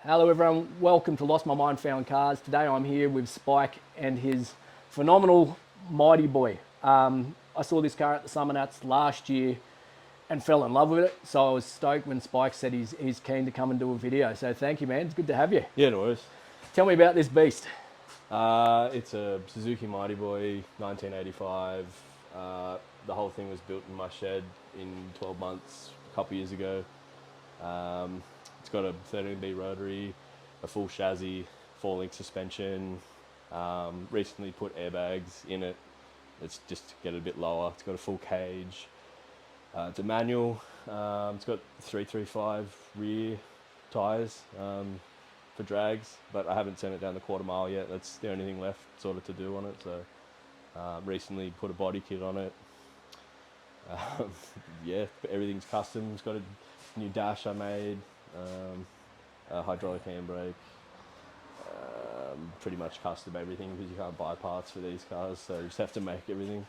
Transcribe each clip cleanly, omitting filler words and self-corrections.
Hello everyone, welcome to Lost My Mind Found Cars. Today I'm here with Spike and his phenomenal Mightyboy. I saw this car at the Summermnats last year and fell in love with it, so I was stoked when Spike said he's keen to come and do a video. So thank you, man, it's good to have you. Yeah, no worries. Tell me about this beast. It's a Suzuki Mightyboy, 1985. The whole thing was built in my shed in 12 months, a couple years ago. It's got a 13B rotary, a full chassis, 4-link suspension. Recently put airbags in it. It's just to get it a bit lower. It's got a full cage. It's a manual. It's got 335 rear tyres for drags, but I haven't sent it down the quarter mile yet. That's the only thing left sort of to do on it. So recently put a body kit on it. Yeah, everything's custom. It's got a new dash I made, a hydraulic handbrake, pretty much custom everything because you can't buy parts for these cars, so you just have to make everything.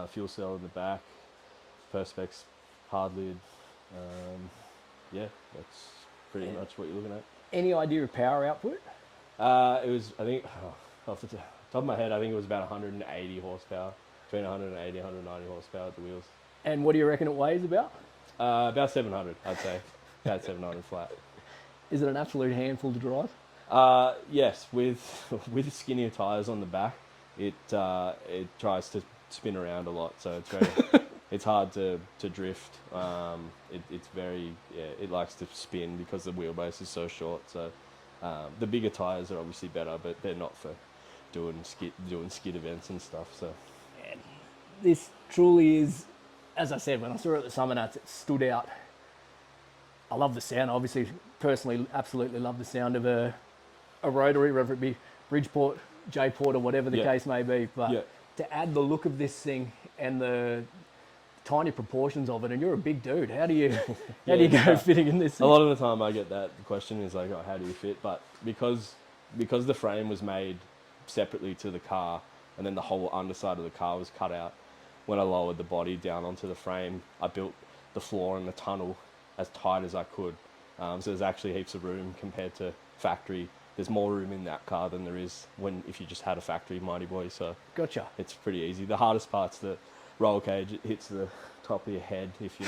Fuel cell in the back, perspex hard lid. Yeah, that's pretty much what you're looking at. Any idea of power output? It was, I think, off the top of my head, I think it was about 180 horsepower, between 180 and 190 horsepower at the wheels. And what do you reckon it weighs about? About 700, I'd say. About 700 flat. Is it an absolute handful to drive? Yes, with skinnier tyres on the back, it tries to spin around a lot, so it's very it's hard to drift. It's very it likes to spin because the wheelbase is so short. So the bigger tyres are obviously better, but they're not for doing skid events and stuff. So And this truly is, as I said, when I saw it at the Summermnats, it stood out. I love the sound. Obviously, personally, absolutely love the sound of a rotary, whether it be Bridgeport, J-Port, or whatever the case may be. But to add the look of this thing and the tiny proportions of it, and you're a big dude, how do you go fitting in this thing? A lot of the time I get that question is like, oh, how do you fit? But because the frame was made separately to the car, and then the whole underside of the car was cut out, when I lowered the body down onto the frame, I built the floor and the tunnel as tight as I could. So there's actually heaps of room compared to factory. There's more room in that car than there is if you just had a factory Mightyboy. So Gotcha. it's pretty easy. The hardest part's the roll cage. It hits the top of your head if you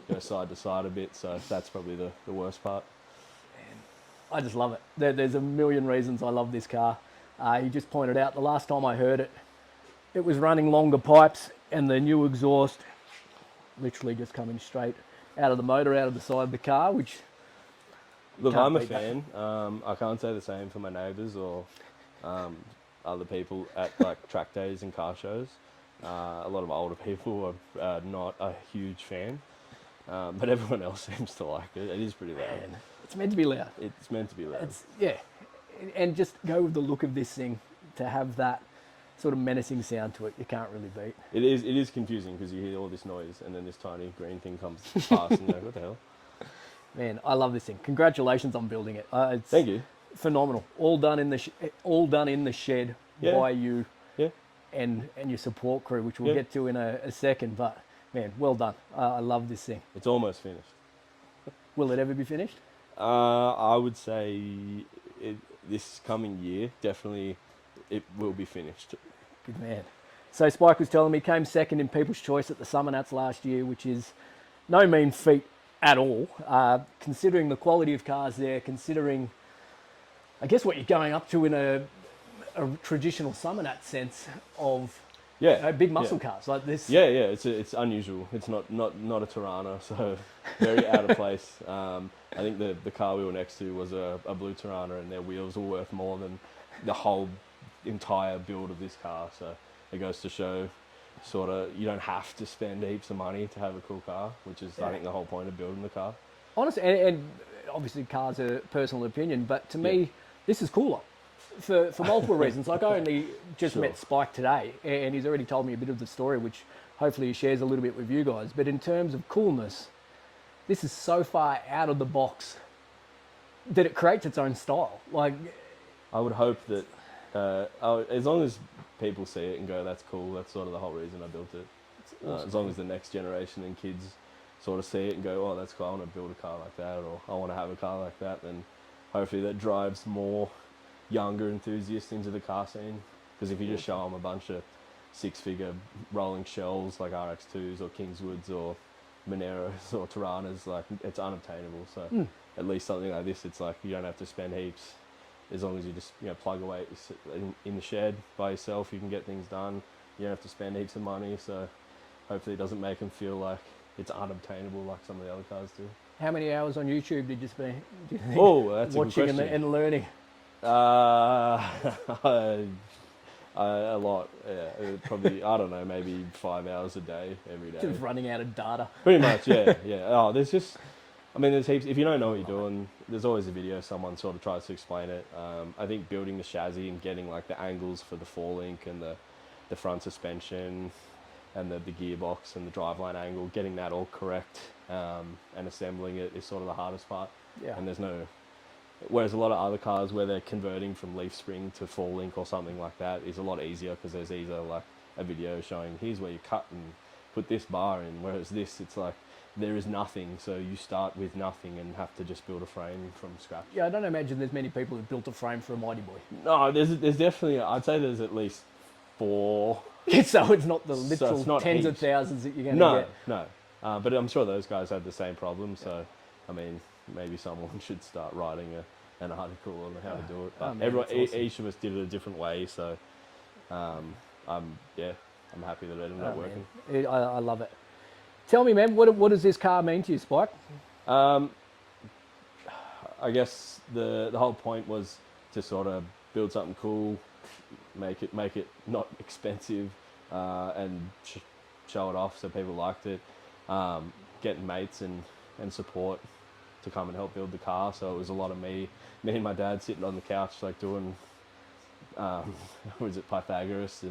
go side to side a bit. So that's probably the worst part. I just love it. There's a million reasons I love this car. He just pointed out the last time I heard it, it was running longer pipes and the new exhaust literally just coming straight out of the motor, out of the side of the car, which... Look, I'm a fan. I can't say the same for my neighbours or other people at like track days and car shows. A lot of older people are not a huge fan, but everyone else seems to like it. It is pretty loud. Man, it's meant to be loud. It's meant to be loud. And just go with the look of this thing, to have that sort of menacing sound to it, you can't really beat. It is confusing because you hear all this noise and then this tiny green thing comes past and you're like, what the hell? Man, I love this thing. Congratulations on building it. It's Thank you. Phenomenal. All done in the shed by you Yeah. and your support crew, which we'll get to in a second. But man, well done. I love this thing. It's almost finished. Will it ever be finished? I would say this coming year, definitely it will be finished. Good man. So Spike was telling me came second in People's Choice at the Summermnats last year, which is no mean feat at all, considering the quality of cars there, considering, I guess, what you're going up to in a traditional Summermnat sense of big muscle cars like this. Yeah, it's unusual. It's not a Tirana, so very out of place. I think the car we were next to was a blue Tirana, and their wheels were worth more than the whole entire build of this car. So it goes to show, sort of, you don't have to spend heaps of money to have a cool car, which is I think the whole point of building the car. Honestly, and obviously cars are personal opinion, but to me, this is cooler for multiple reasons. Like, I only just met Spike today, and he's already told me a bit of the story, which hopefully he shares a little bit with you guys. But in terms of coolness, this is so far out of the box that it creates its own style. Like, I would hope that as long as people see it and go, that's cool, that's sort of the whole reason I built it. Awesome. As long as the next generation and kids sort of see it and go, oh, that's cool, I want to build a car like that, or I want to have a car like that, then hopefully that drives more younger enthusiasts into the car scene. Because if you just show them a bunch of six-figure rolling shells like RX2s or Kingswoods or Moneros or Tiranas, like it's unobtainable. So at least something like this, it's like you don't have to spend heaps. As long as you just plug away in the shed by yourself, you can get things done. You don't have to spend heaps of money. So hopefully it doesn't make them feel like it's unobtainable like some of the other cars do. How many hours on YouTube did you spend? Do you think, Oh, that's a good watching question. and learning? A lot, yeah. Probably, I don't know, maybe 5 hours a day, every day. Just running out of data. Pretty much, yeah, yeah. Oh, there's just, I mean, there's heaps. If you don't know what you're doing, there's always a video. Someone sort of tries to explain it. I think building the chassis and getting like the angles for the forelink and the front suspension and the gearbox and the driveline angle, getting that all correct and assembling it is sort of the hardest part. Yeah. And there's no. Whereas a lot of other cars where they're converting from leaf spring to full link or something like that is a lot easier because there's either like a video showing here's where you cut and put this bar in, whereas this it's like there is nothing, so you start with nothing and have to just build a frame from scratch. Yeah, I don't imagine there's many people who've built a frame for a Mightyboy. No, there's definitely, I'd say there's at least 4. So it's not the literal it's not tens of heaps. thousands that you're going to get. No. But I'm sure those guys had the same problem, so I mean, maybe someone should start writing an article on how to do it. But man, that's awesome. each of us did it a different way, so I'm happy that it ended up working. I love it. Tell me, man, what does this car mean to you, Spike? I guess the whole point was to sort of build something cool, make it not expensive, and show it off so people liked it. Getting mates and support to come and help build the car. So it was a lot of me and my dad sitting on the couch like doing was it Pythagoras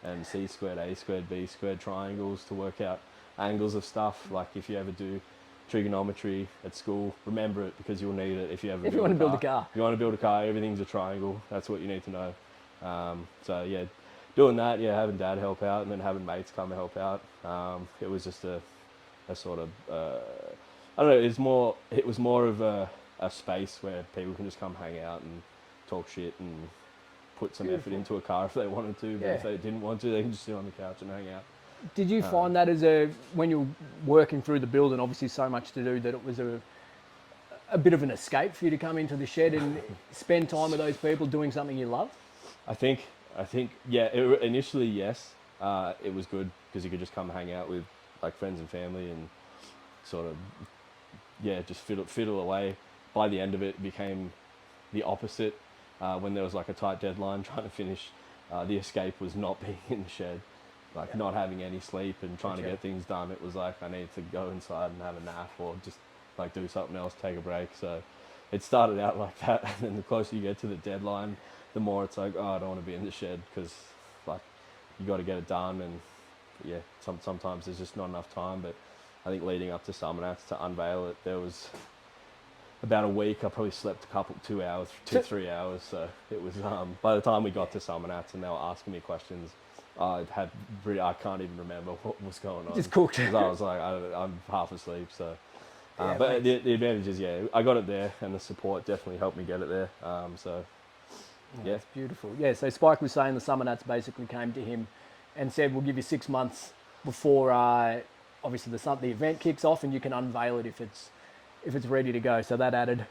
and C squared, A squared, B squared triangles to work out angles of stuff. Like if you ever do trigonometry at school, remember it because you'll need it if you ever If you want to build a car. If you want to build a car, everything's a triangle. That's what you need to know. So yeah, doing that, having dad help out and then having mates come and help out. It was just a sort of I don't know. It was more of a space where people can just come hang out and talk shit and put some effort into a car if they wanted to. But if they didn't want to, they can just sit on the couch and hang out. Did you find that when you were working through the build and obviously so much to do, that it was a bit of an escape for you to come into the shed and spend time with those people doing something you love? I think yeah. Initially, yes, it was good because you could just come hang out with like friends and family and sort of just fiddle away. By the end of it became the opposite. When there was like a tight deadline trying to finish, the escape was not being in the shed, like not having any sleep and trying to get things done. It was like I need to go inside and have a nap or just like do something else, take a break. So it started out like that, and then the closer you get to the deadline, the more it's like, oh, I don't want to be in the shed because like you got to get it done, and sometimes there's just not enough time. But I think leading up to Summermnats to unveil it, there was about a week. I probably slept 3 hours. So it was by the time we got to Summermnats and they were asking me questions, I can't even remember what was going on. Just cooked. 'Cause I was like, I'm half asleep. So, but the advantage is, I got it there, and the support definitely helped me get it there. It's beautiful. Yeah, so Spike was saying the Summermnats basically came to him and said, we'll give you 6 months before obviously the event kicks off and you can unveil it if it's ready to go. So that added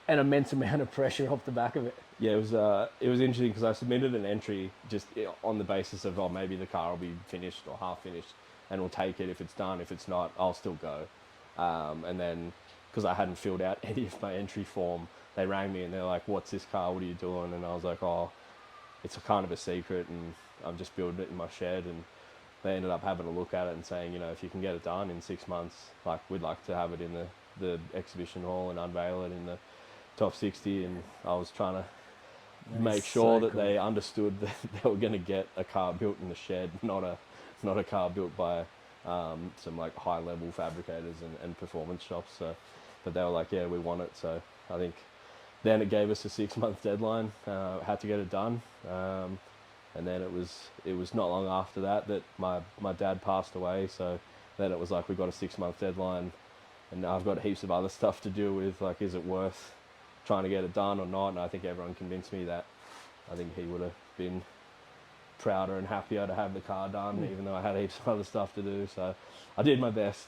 an immense amount of pressure off the back of it. Yeah, it was interesting because I submitted an entry just on the basis of, maybe the car will be finished or half finished and we'll take it if it's done. If it's not, I'll still go. And then because I hadn't filled out any of my entry form, they rang me and they're like, what's this car? What are you doing? And I was like, it's a kind of a secret and I'm just building it in my shed. And they ended up having a look at it and saying, if you can get it done in 6 months, like we'd like to have it in the exhibition hall and unveil it in the top 60. And I was trying to make sure that they understood that they were going to get a car built in the shed, not a car built by some like high level fabricators and performance shops. So, but they were like, yeah, we want it. So I think then it gave us a 6 month deadline, had to get it done. And then it was not long after that my dad passed away. So then it was like, we got a 6 month deadline and I've got heaps of other stuff to deal with. Like, is it worth trying to get it done or not. And I think everyone convinced me that I think he would have been prouder and happier to have the car done, even though I had heaps of other stuff to do. So I did my best.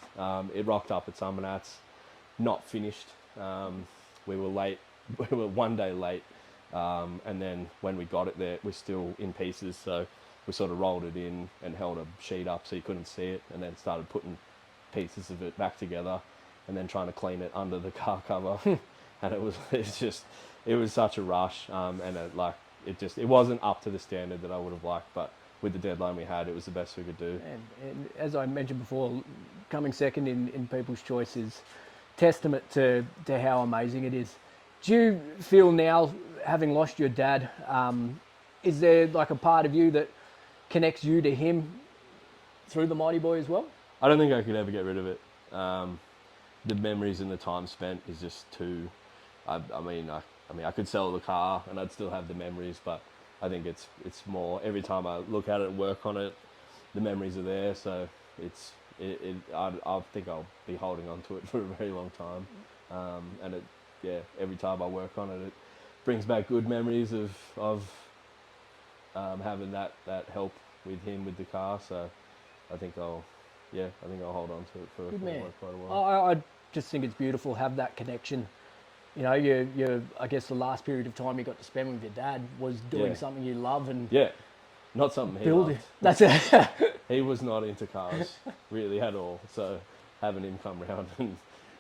It rocked up at Summermnats, not finished. We were late. We were 1 day late. And then when we got it there, it was still in pieces. So we sort of rolled it in and held a sheet up so you couldn't see it, and then started putting pieces of it back together, and then trying to clean it under the car cover. And it was such a rush. And it wasn't up to the standard that I would have liked, but with the deadline we had, it was the best we could do. And as I mentioned before, coming second in People's Choice is testament to how amazing it is. Do you feel now, having lost your dad, is there like a part of you that connects you to him through the Mightyboy as well? I don't think I could ever get rid of it. The memories and the time spent is just too. I mean, I could sell the car and I'd still have the memories, but I think it's more every time I look at it and work on it, the memories are there. So I think I'll be holding on to it for a very long time. And every time I work on it, it brings back good memories of having that help with him with the car. So I think I'll hold on to it for quite a while. I just think it's beautiful to have that connection. You know, you I guess the last period of time you got to spend with your dad was doing something you love and not something he building. loved. That's it. He was not into cars really at all. So having him come round and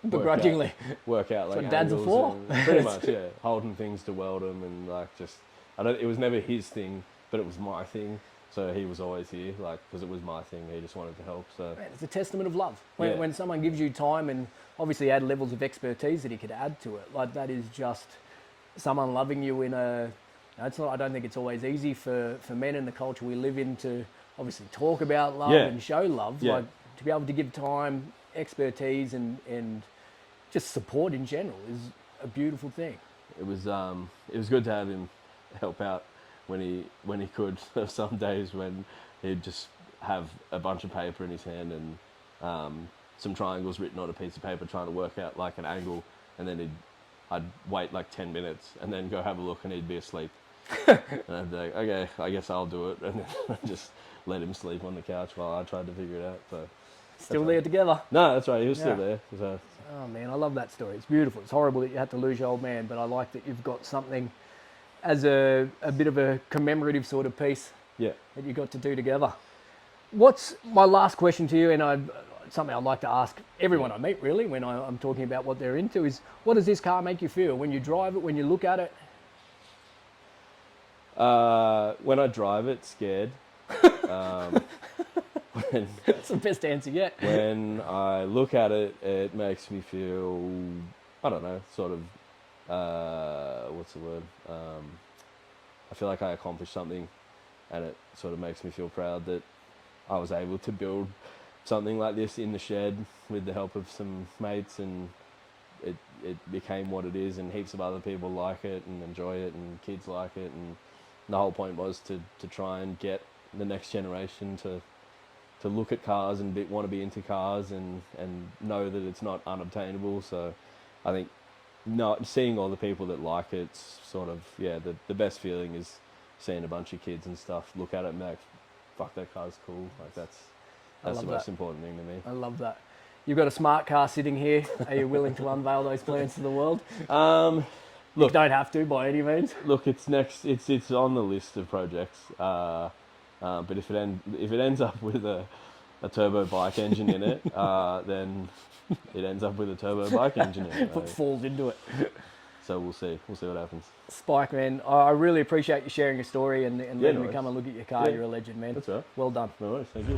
begrudgingly work out like what dads are for. Pretty much, holding things to weld them and like it was never his thing, but it was my thing. So he was always here, like, because it was my thing. He just wanted to help. So man, it's a testament of love when someone gives you time and obviously add levels of expertise that he could add to it. Like that is just someone loving you in a. It's not. I don't think it's always easy for men in the culture we live in to obviously talk about love and show love. Like to be able to give time, expertise, and just support in general is a beautiful thing. It was good to have him help out when he could. There were some days when he'd just have a bunch of paper in his hand and some triangles written on a piece of paper trying to work out like an angle, and then I'd wait like 10 minutes and then go have a look and he'd be asleep. And I'd be like, okay, I guess I'll do it, and then I'd just let him sleep on the couch while I tried to figure it out. So still there together. No, that's right, he was still there. So. Oh man, I love that story. It's beautiful. It's horrible that you had to lose your old man, but I like that you've got something as a bit of a commemorative sort of piece that you got to do together. What's my last question to you, and something I'd like to ask everyone I meet really when I'm talking about what they're into, is what does this car make you feel when you drive it, when you look at it? When I drive it, scared. That's the best answer yet. When I look at it, it makes me feel, I don't know, sort of, what's the word? I feel like I accomplished something, and it sort of makes me feel proud that I was able to build something like this in the shed with the help of some mates, and it became what it is, and heaps of other people like it and enjoy it, and kids like it, and the whole point was to try and get the next generation to look at cars and want to be into cars and know that it's not unobtainable. So I think seeing all the people that like it, it's sort of, the best feeling is seeing a bunch of kids and stuff look at it and be like, fuck, that car's cool. Like that's the most important thing to me. I love that. You've got a smart car sitting here. Are you willing to unveil those plans to the world? Look, you don't have to by any means. Look, it's next. It's on the list of projects. But if it ends up with a turbo bike engine in it, then it ends up with a turbo bike engine in it. What falls into it. So we'll see. We'll see what happens. Spike, man, I really appreciate you sharing your story and letting me come and look at your car. You're a legend, man. That's right. Well done. No worries. Thank you.